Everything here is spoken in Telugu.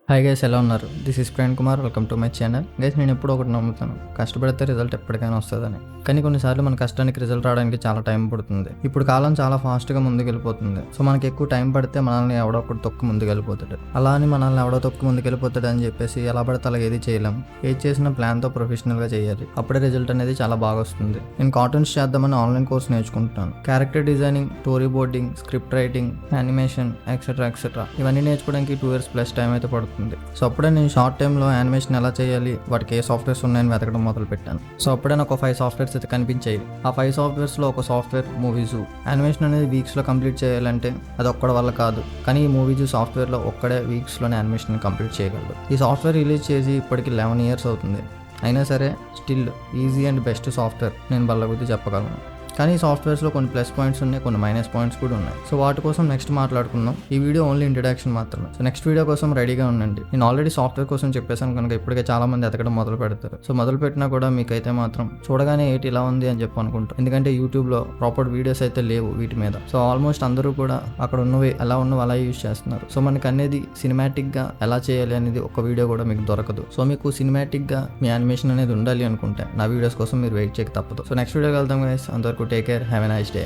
హాయ్ గైస్, ఎలా ఉన్నారు? This is Prem Kumar. Welcome to my channel. Guys, నేను ఎప్పుడు ఒకటి నమ్ముతాను, కష్టపడితే రిజల్ట్ ఎప్పటికైనా వస్తుందని. కానీ కొన్నిసార్లు మన కష్టానికి రిజల్ట్ రావడానికి చాలా టైం పడుతుంది. ఇప్పుడు కాలం చాలా ఫాస్ట్గా ముందుకెళ్ళిపోతుంది. సో మనకి ఎక్కువ టైం పడితే మనల్ని ఎవడో ఒకటి తొక్కు ముందుకెళ్ళిపోతాడు. అలా అని మనల్ని ఎవడో తొక్కు ముందుకెళ్ళిపోతాడు అని చెప్పేసి ఎలా పడితే అలా ఏది చేయలేం. ఏది చేసిన ప్లాన్తో ప్రొఫెషనల్గా చేయాలి. అప్పుడే రిజల్ట్ అనేది చాలా బాగా వస్తుంది. నేను కార్టూన్స్ చేద్దామని ఆన్లైన్ కోర్స్ నేర్చుకుంటున్నాను. Character designing, story boarding, script writing, animation, etcetera ఇవన్నీ నేర్చుకోవడానికి 2 years ప్లస్ టైం అయితే పడుతుంది. సో అప్పుడే నేను షార్ట్ టైంలో యానిమేషన్ ఎలా చేయాలి, వాటికి ఏ సాఫ్ట్వేర్స్ ఉన్నాయని వెతకడం మొదలు పెట్టాను. సో అప్పుడే నాకు 5 సాఫ్ట్వేర్స్ అయితే కనిపించాయి. ఆ 5 సాఫ్ట్వేర్స్లో ఒక సాఫ్ట్వేర్ Muvizu. యానిమేషన్ అనేది వీక్స్లో కంప్లీట్ చేయాలంటే అది ఒక్కడి వల్ల కాదు. కానీ ఈ Muvizu సాఫ్ట్వేర్లో ఒక్కడే వీక్స్లోనే యానిమేషన్ కంప్లీట్ చేయగలడు. ఈ సాఫ్ట్వేర్ రిలీజ్ చేసి ఇప్పటికి 11 years అవుతుంది. అయినా సరే still easy and best software నేను బల్లగుద్ది చెప్పగలను. కానీ ఈ సాఫ్ట్వేర్స్లో కొన్ని ప్లస్ పాయింట్స్ ఉన్నాయి, కొన్ని మైనస్ పాయింట్స్ కూడా ఉన్నాయి. సో వాటి కోసం నెక్స్ట్ మాట్లాడుకుందాం. ఈ వీడియో ఓన్లీ ఇంట్రడక్షన్ మాత్రమే. సో నెక్స్ట్ వీడియో కోసం రెడీగా ఉండండి. నేను ఆల్రెడీ సాఫ్ట్వేర్ కోసం చెప్పేసాను కనుక ఇప్పటికే చాలా మంది ఎతకడం మొదలు పెడతారు. సో మొదలు పెట్టినా కూడా మీకైతే మాత్రం చూడగానే ఏంటి ఇలా ఉంది అని చెప్పి అనుకుంటారు. ఎందుకంటే యూట్యూబ్లో ప్రాపర్ వీడియోస్ అయితే లేవు వీటి మీద. సో ఆల్మోస్ట్ అందరూ కూడా అక్కడ ఉన్నవి ఎలా ఉన్నవి అలా యూజ్ చేస్తున్నారు. సో మనకి అనేది సినిమాటిక్గా ఎలా చేయాలి అనేది ఒక వీడియో కూడా మీకు దొరకదు. సో మీకు సినిమాటిక్గా మీ యానిమేషన్ అనేది ఉండాలి అనుకుంటే నా వీడియోస్ కోసం మీరు వెయిట్ చేయక తప్పదు. సో నెక్స్ట్ వీడియోకి వెళ్దాం గైస్. అంతవరకు take care, have a nice day.